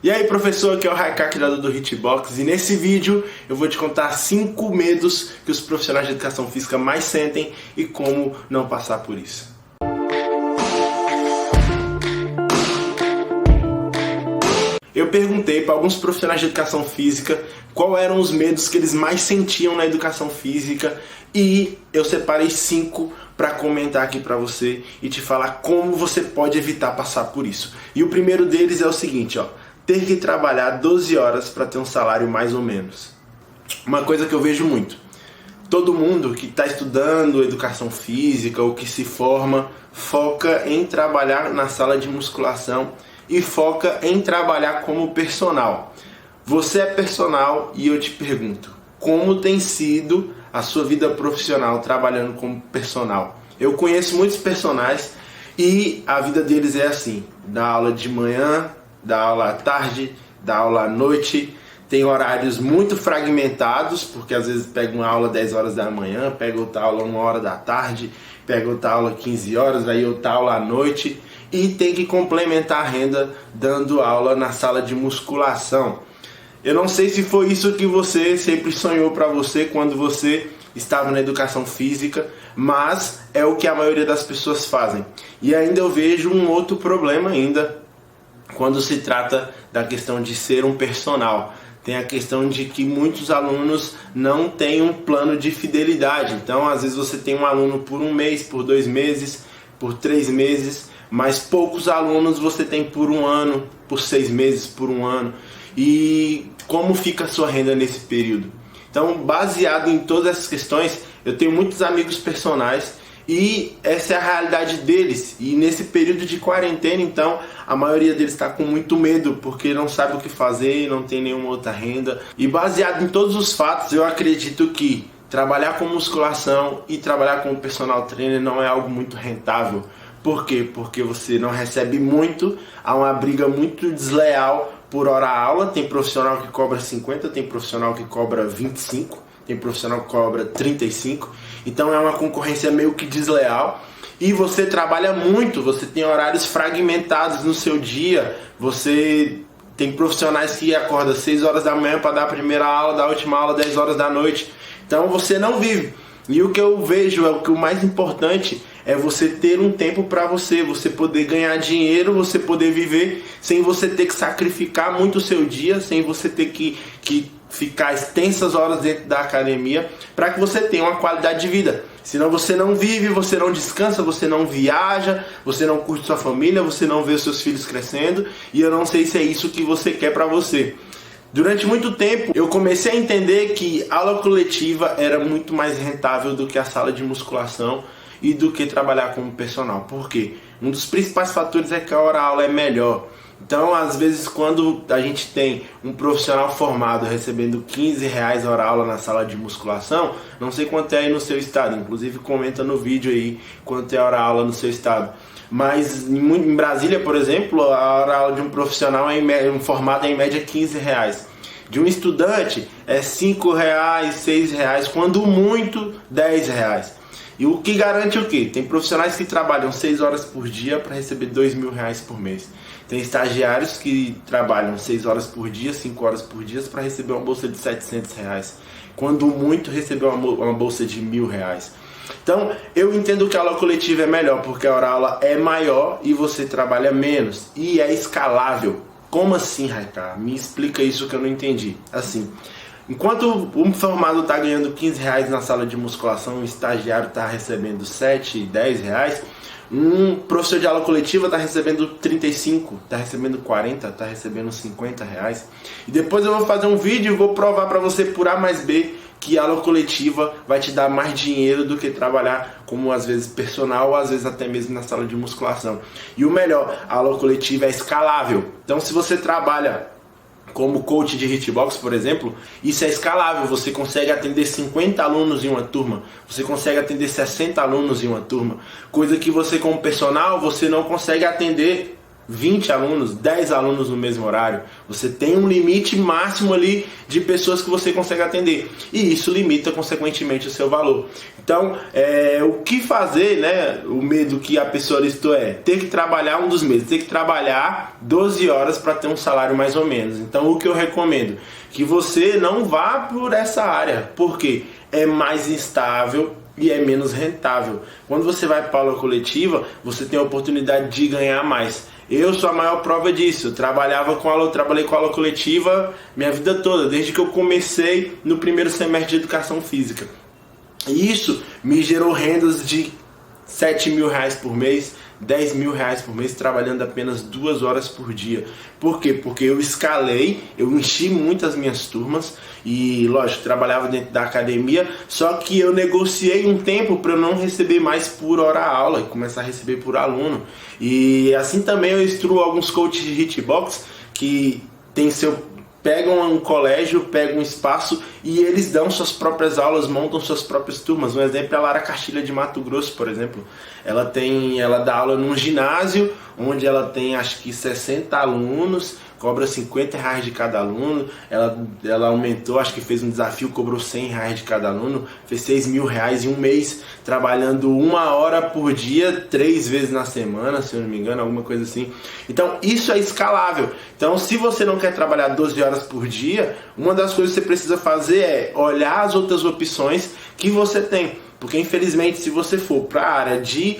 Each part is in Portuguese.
E aí, professor, aqui é o Raiká, criador do Hitbox, e nesse vídeo eu vou te contar 5 medos que os profissionais de educação física mais sentem e como não passar por isso. Eu perguntei para alguns profissionais de educação física quais eram os medos que eles mais sentiam na educação física e eu separei 5 para comentar aqui para você e te falar como você pode evitar passar por isso. E o primeiro deles é o seguinte, ó. Ter que trabalhar 12 horas para ter um salário mais ou menos. Uma coisa que eu vejo muito. Todo mundo que está estudando educação física ou que se forma, foca em trabalhar na sala de musculação e foca em trabalhar como personal. Você é personal e eu te pergunto, como tem sido a sua vida profissional trabalhando como personal? Eu conheço muitos personagens e a vida deles é assim, dá aula de manhã, dá aula à tarde, dá aula à noite, tem horários muito fragmentados, porque às vezes pega uma aula 10 horas da manhã, pega outra aula 1 hora da tarde, pega outra aula 15 horas, aí outra aula à noite, e tem que complementar a renda dando aula na sala de musculação. Eu não sei se foi isso que você sempre sonhou para você quando você estava na educação física, mas é o que a maioria das pessoas fazem. E ainda eu vejo um outro problema ainda, quando se trata da questão de ser um personal. Tem a questão de que muitos alunos não têm um plano de fidelidade. Então, às vezes você tem um aluno por 1 mês, por 2 meses, por 3 meses, mas poucos alunos você tem por 1 ano, por 6 meses, por 1 ano. E como fica a sua renda nesse período? Então, baseado em todas essas questões, eu tenho muitos amigos personais e essa é a realidade deles. E nesse período de quarentena, então, a maioria deles está com muito medo, porque não sabe o que fazer, não tem nenhuma outra renda. E baseado em todos os fatos, eu acredito que trabalhar com musculação e trabalhar como personal trainer não é algo muito rentável. Por quê? Porque você não recebe muito, há uma briga muito desleal por hora aula. Tem profissional que cobra 50, tem profissional que cobra 25, tem profissional que cobra 35. Então é uma concorrência meio que desleal. E você trabalha muito, você tem horários fragmentados no seu dia. Você tem profissionais que acordam 6 horas da manhã para dar a primeira aula, dar a última aula 10 horas da noite. Então você não vive. E o que eu vejo é o que o mais importante é você ter um tempo para você poder ganhar dinheiro, você poder viver sem você ter que sacrificar muito o seu dia, sem você ter que ficar extensas horas dentro da academia, para que você tenha uma qualidade de vida. Senão você não vive, você não descansa, você não viaja, você não curte sua família, você não vê os seus filhos crescendo, e eu não sei se é isso que você quer para você. Durante muito tempo eu comecei a entender que a aula coletiva era muito mais rentável do que a sala de musculação e do que trabalhar como personal. Por quê? Um dos principais fatores é que a hora-aula é melhor. Então, às vezes, quando a gente tem um profissional formado recebendo R$15 hora-aula na sala de musculação, não sei quanto é aí no seu estado, inclusive comenta no vídeo aí quanto é a hora-aula no seu estado. Mas em Brasília, por exemplo, a hora-aula de um profissional formado é em média R$15. De um estudante é R$5, R$6, quando muito R$10. E o que garante o quê? Tem profissionais que trabalham 6 horas por dia para receber R$2.000 por mês. Tem estagiários que trabalham 6 horas por dia, 5 horas por dia para receber uma bolsa de R$700. Quando muito, receber uma bolsa de R$1.000. Então, eu entendo que a aula coletiva é melhor, porque a hora-aula é maior e você trabalha menos. E é escalável. Como assim, Raiká? Me explica isso que eu não entendi. Assim, enquanto um formado está ganhando R$15 na sala de musculação, um estagiário está recebendo R$7, R$10, um professor de aula coletiva está recebendo 35, está recebendo 40, está recebendo R$50. E depois eu vou fazer um vídeo e vou provar para você por A mais B que a aula coletiva vai te dar mais dinheiro do que trabalhar como às vezes personal ou às vezes até mesmo na sala de musculação. E o melhor, a aula coletiva é escalável. Então se você trabalha como coach de hitbox, por exemplo, isso é escalável. Você consegue atender 50 alunos em uma turma, você consegue atender 60 alunos em uma turma, coisa que você como personal, você não consegue atender 20 alunos, 10 alunos no mesmo horário. Você tem um limite máximo ali de pessoas que você consegue atender. E isso limita, consequentemente, o seu valor. Então, o que fazer, né? O medo que a pessoa listou é ter que trabalhar, um dos medos, ter que trabalhar 12 horas para ter um salário mais ou menos. Então, o que eu recomendo? Que você não vá por essa área. Por quê? É mais instável e é menos rentável. Quando você vai para a aula coletiva, você tem a oportunidade de ganhar mais. Eu sou a maior prova disso. Eu trabalhei com aula coletiva minha vida toda, desde que eu comecei no primeiro semestre de educação física. E isso me gerou rendas de 7 mil reais por mês, 10 mil reais por mês, trabalhando apenas 2 horas por dia. Por quê? Porque eu escalei, eu enchi muito as minhas turmas e, lógico, trabalhava dentro da academia, só que eu negociei um tempo para eu não receber mais por hora aula e começar a receber por aluno. E assim também eu instruo alguns coaches de hitbox que pegam um colégio, pegam um espaço e eles dão suas próprias aulas, montam suas próprias turmas. Um exemplo é a Lara Castilha de Mato Grosso, por exemplo. Ela dá aula num ginásio onde ela tem acho que 60 alunos, cobra 50 reais de cada aluno. Ela aumentou, acho que fez um desafio, cobrou 100 reais de cada aluno, fez 6 mil reais em um mês, trabalhando 1 hora por dia, 3 vezes na semana, se eu não me engano, alguma coisa assim. Então isso é escalável. Então se você não quer trabalhar 12 horas por dia, uma das coisas que você precisa fazer é olhar as outras opções que você tem. Porque infelizmente se você for para a área de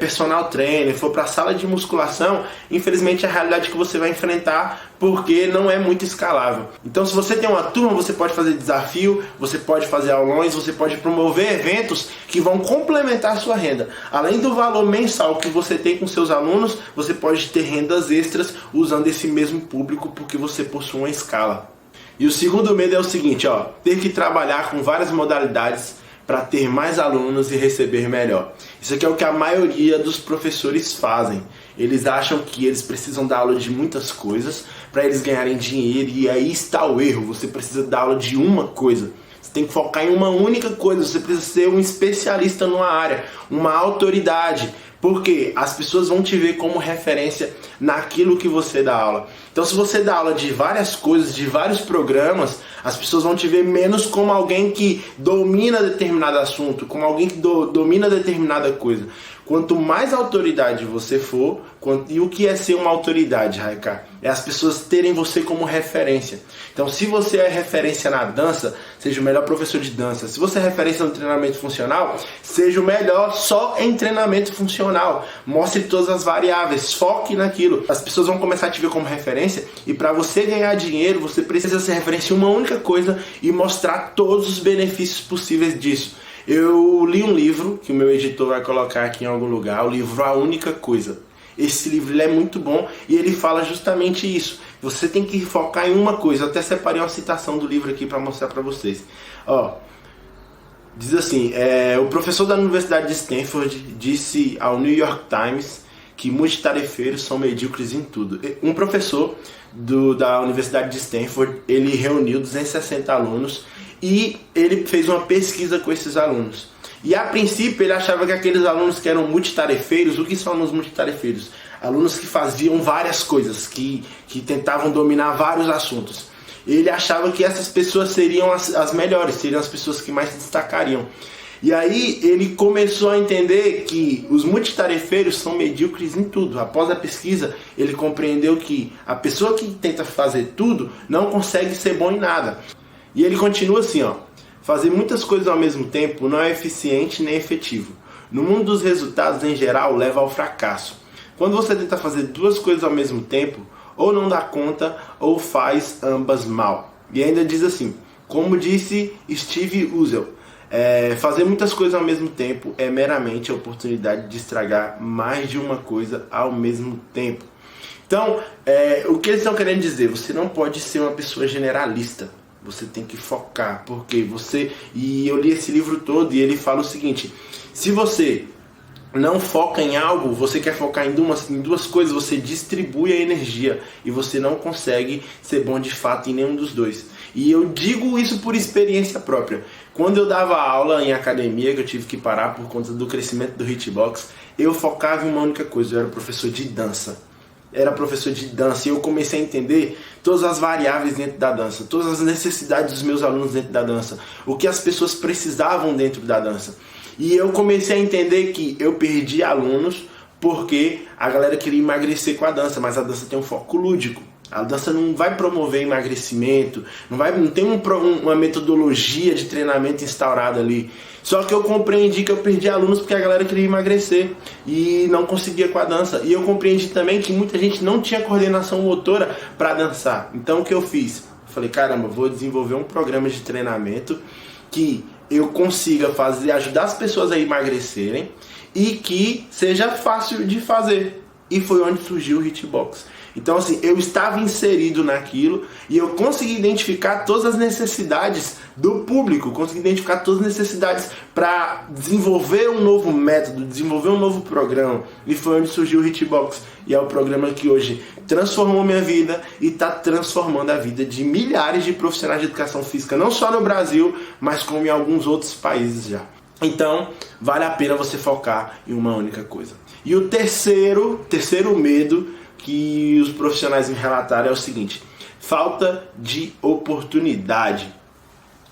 personal trainer, for para a sala de musculação, infelizmente é a realidade que você vai enfrentar, porque não é muito escalável. Então se você tem uma turma, você pode fazer desafio, você pode fazer aulões, você pode promover eventos que vão complementar a sua renda. Além do valor mensal que você tem com seus alunos, você pode ter rendas extras usando esse mesmo público, porque você possui uma escala. E o segundo medo é o seguinte, ter que trabalhar com várias modalidades para ter mais alunos e receber melhor. Isso aqui é o que a maioria dos professores fazem. Eles acham que eles precisam dar aula de muitas coisas para eles ganharem dinheiro, e aí está o erro. Você precisa dar aula de uma coisa. Você tem que focar em uma única coisa. Você precisa ser um especialista numa área, uma autoridade. Porque as pessoas vão te ver como referência naquilo que você dá aula. Então se você dá aula de várias coisas, de vários programas, as pessoas vão te ver menos como alguém que domina determinado assunto, como alguém que domina determinada coisa. Quanto mais autoridade você for, e o que é ser uma autoridade, Raika? É as pessoas terem você como referência. Então, se você é referência na dança, seja o melhor professor de dança. Se você é referência no treinamento funcional, seja o melhor só em treinamento funcional. Mostre todas as variáveis, foque naquilo. As pessoas vão começar a te ver como referência, e para você ganhar dinheiro, você precisa ser referência em uma única coisa e mostrar todos os benefícios possíveis disso. Eu li um livro, que o meu editor vai colocar aqui em algum lugar, o livro A Única Coisa. Esse livro ele é muito bom e ele fala justamente isso. Você tem que focar em uma coisa. Eu até separei uma citação do livro aqui para mostrar para vocês. Diz assim, o professor da Universidade de Stanford disse ao New York Times que multitarefeiros são medíocres em tudo. Um professor da Universidade de Stanford, ele reuniu 260 alunos e ele fez uma pesquisa com esses alunos. E a princípio ele achava que aqueles alunos que eram multitarefeiros, o que são alunos multitarefeiros? Alunos que faziam várias coisas, que tentavam dominar vários assuntos. Ele achava que essas pessoas seriam as melhores, seriam as pessoas que mais se destacariam. E aí ele começou a entender que os multitarefeiros são medíocres em tudo. Após a pesquisa, ele compreendeu que a pessoa que tenta fazer tudo não consegue ser bom em nada. E ele continua assim, fazer muitas coisas ao mesmo tempo não é eficiente nem efetivo. No mundo dos resultados, em geral, leva ao fracasso. Quando você tenta fazer duas coisas ao mesmo tempo, ou não dá conta, ou faz ambas mal. E ainda diz assim, como disse Steve Uzel, fazer muitas coisas ao mesmo tempo é meramente a oportunidade de estragar mais de uma coisa ao mesmo tempo. Então, o que eles estão querendo dizer? Você não pode ser uma pessoa generalista. Você tem que focar, porque e eu li esse livro todo e ele fala o seguinte, se você não foca em algo, você quer focar em duas coisas, você distribui a energia e você não consegue ser bom de fato em nenhum dos dois. E eu digo isso por experiência própria. Quando eu dava aula em academia, que eu tive que parar por conta do crescimento do hitbox, eu focava em uma única coisa, eu era professor de dança. era professor de dança e eu comecei a entender todas as variáveis dentro da dança, todas as necessidades dos meus alunos dentro da dança, o que as pessoas precisavam dentro da dança. E eu comecei a entender que eu perdi alunos porque a galera queria emagrecer com a dança, mas a dança tem um foco lúdico. A dança não vai promover emagrecimento, não tem uma metodologia de treinamento instaurada ali. Só que eu compreendi que eu perdi alunos porque a galera queria emagrecer e não conseguia com a dança. E eu compreendi também que muita gente não tinha coordenação motora para dançar. Então o que eu fiz? Falei, caramba, vou desenvolver um programa de treinamento que eu consiga ajudar as pessoas a emagrecerem e que seja fácil de fazer. E foi onde surgiu o Hitbox. Então assim, eu estava inserido naquilo e eu consegui identificar todas as necessidades do público, consegui identificar todas as necessidades para desenvolver um novo método, desenvolver um novo programa. E foi onde surgiu o Hitbox. E é o programa que hoje transformou minha vida e está transformando a vida de milhares de profissionais de educação física, não só no Brasil, mas como em alguns outros países já. Então, vale a pena você focar em uma única coisa. E o terceiro medo que os profissionais me relataram é o seguinte: falta de oportunidade.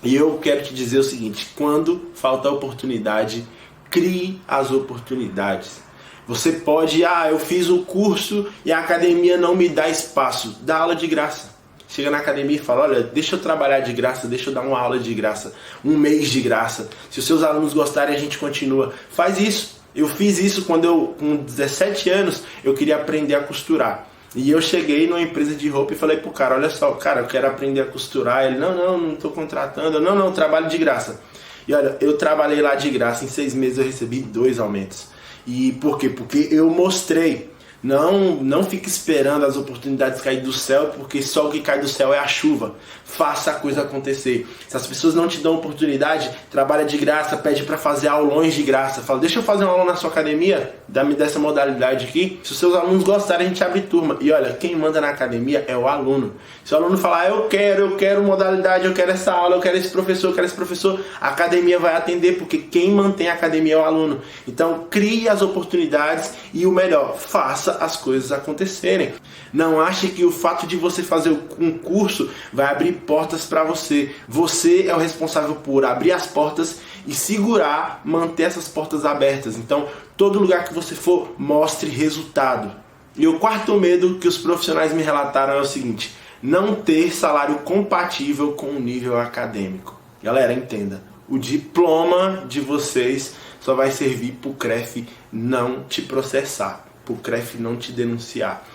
E eu quero te dizer o seguinte: quando falta oportunidade, crie as oportunidades. Você pode, eu fiz o curso e a academia não me dá espaço. Dá aula de graça. Chega na academia e fala, olha, deixa eu trabalhar de graça, deixa eu dar uma aula de graça, um mês de graça. Se os seus alunos gostarem, a gente continua. Faz isso. Eu fiz isso quando com 17 anos, eu queria aprender a costurar. E eu cheguei numa empresa de roupa e falei pro cara, olha só, cara, eu quero aprender a costurar. Ele, não tô contratando. Não, trabalho de graça. E olha, eu trabalhei lá de graça, em 6 meses eu recebi 2 aumentos. E por quê? Porque eu mostrei. Não fique esperando as oportunidades cair do céu, porque só o que cai do céu é a chuva. Faça a coisa acontecer. Se as pessoas não te dão oportunidade, trabalha de graça, pede para fazer aulões de graça. Fala, deixa eu fazer uma aula na sua academia, dá-me dessa modalidade aqui. Se os seus alunos gostarem, a gente abre turma. E olha, quem manda na academia é o aluno. Se o aluno falar, eu quero modalidade, eu quero essa aula, eu quero esse professor, a academia vai atender, porque quem mantém a academia é o aluno. Então, crie as oportunidades e o melhor, faça as coisas acontecerem. Não ache que o fato de você fazer um curso vai abrir portas para você. Você é o responsável por abrir as portas e segurar, manter essas portas abertas. Então, todo lugar que você for, mostre resultado. E o quarto medo que os profissionais me relataram é o seguinte: não ter salário compatível com o nível acadêmico. Galera, entenda, o diploma de vocês só vai servir para o CREF não te processar, para o CREF não te denunciar.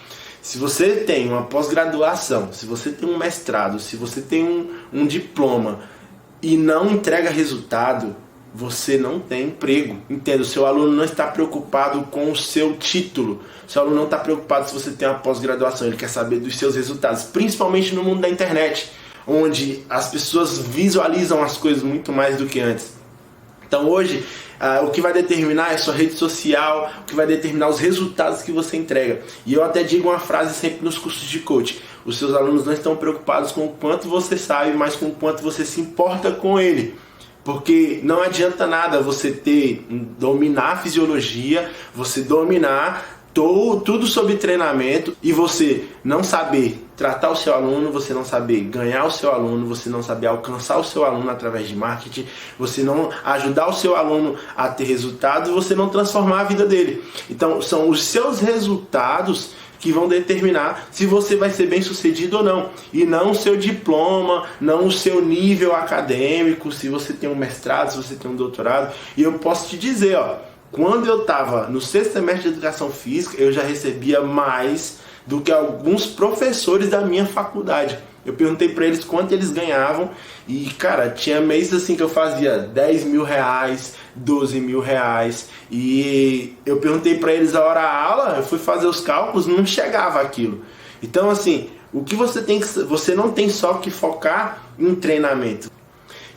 Se você tem uma pós-graduação, se você tem um mestrado, se você tem um diploma e não entrega resultado, você não tem emprego. Entenda, o seu aluno não está preocupado com o seu título. O seu aluno não está preocupado se você tem uma pós-graduação. Ele quer saber dos seus resultados, principalmente no mundo da internet, onde as pessoas visualizam as coisas muito mais do que antes. Então hoje, o que vai determinar é sua rede social, o que vai determinar os resultados que você entrega. E eu até digo uma frase sempre nos cursos de coaching: os seus alunos não estão preocupados com o quanto você sabe, mas com o quanto você se importa com ele. Porque não adianta nada você dominar a fisiologia, você dominar tudo sobre treinamento e você não saber tratar o seu aluno, você não saber ganhar o seu aluno, você não saber alcançar o seu aluno através de marketing, você não ajudar o seu aluno a ter resultados, você não transformar a vida dele. Então são os seus resultados que vão determinar se você vai ser bem sucedido ou não, e não o seu diploma, não o seu nível acadêmico, se você tem um mestrado, se você tem um doutorado. E eu posso te dizer, quando eu estava no 6º semestre de educação física, eu já recebia mais do que alguns professores da minha faculdade. Eu perguntei para eles quanto eles ganhavam e, cara, tinha mês assim que eu fazia 10 mil reais, 12 mil reais, e eu perguntei para eles a hora da aula, eu fui fazer os cálculos, não chegava aquilo. Então, assim, o que você não tem só que focar em treinamento.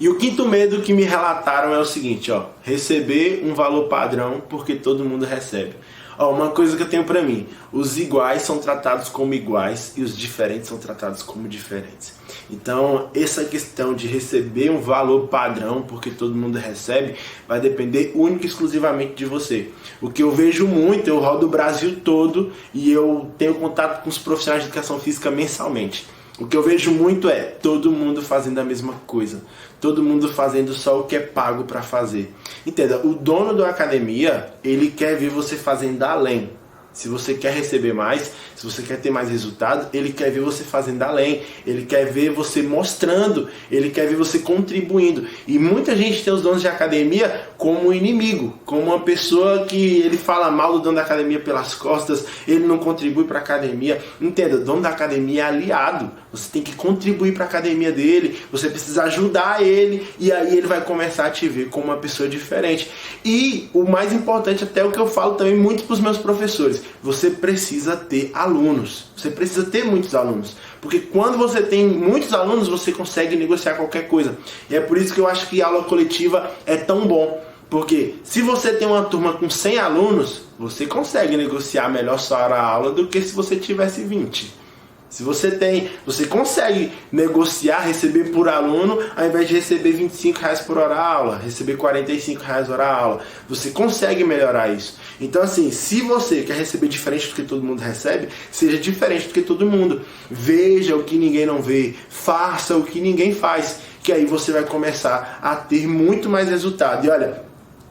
E o quinto medo que me relataram é o seguinte, receber um valor padrão porque todo mundo recebe. Ó, uma coisa que eu tenho pra mim: os iguais são tratados como iguais e os diferentes são tratados como diferentes. Então, essa questão de receber um valor padrão, porque todo mundo recebe, vai depender única e exclusivamente de você. O que eu vejo muito, eu rodo o Brasil todo e eu tenho contato com os profissionais de educação física mensalmente. O que eu vejo muito é todo mundo fazendo a mesma coisa. Todo mundo fazendo só o que é pago para fazer. Entenda, o dono da academia, ele quer ver você fazendo além. Se você quer receber mais, se você quer ter mais resultado, ele quer ver você fazendo além. Ele quer ver você mostrando, ele quer ver você contribuindo. E muita gente tem os donos de academia como inimigo, como uma pessoa que ele fala mal do dono da academia pelas costas, ele não contribui para a academia. Entenda, o dono da academia é aliado. Você tem que contribuir para a academia dele, você precisa ajudar ele, e aí ele vai começar a te ver como uma pessoa diferente. E o mais importante, até o que eu falo também muito para os meus professores, você precisa ter alunos. Você precisa ter muitos alunos. Porque quando você tem muitos alunos, você consegue negociar qualquer coisa. E é por isso que eu acho que a aula coletiva é tão bom. Porque se você tem uma turma com 100 alunos, você consegue negociar melhor sua aula do que se você tivesse 20. Se você consegue negociar, receber por aluno, ao invés de receber R$ 25 por hora aula, receber R$ 45 hora aula. Você consegue melhorar isso. Então assim, se você quer receber diferente do que todo mundo recebe, seja diferente do que todo mundo. Veja o que ninguém não vê, faça o que ninguém faz, que aí você vai começar a ter muito mais resultado. E olha,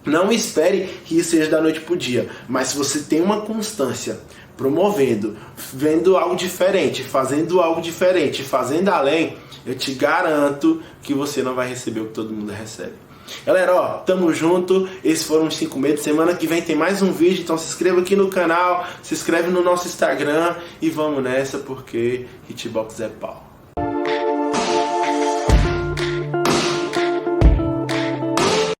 não espere que isso seja da noite para o dia, mas se você tem uma constância, promovendo, vendo algo diferente, fazendo além, eu te garanto que você não vai receber o que todo mundo recebe. Galera, ó, tamo junto, esses foram os 5 medos, semana que vem tem mais um vídeo, então se inscreva aqui no canal, se inscreve no nosso Instagram e vamos nessa porque Hitbox é pau.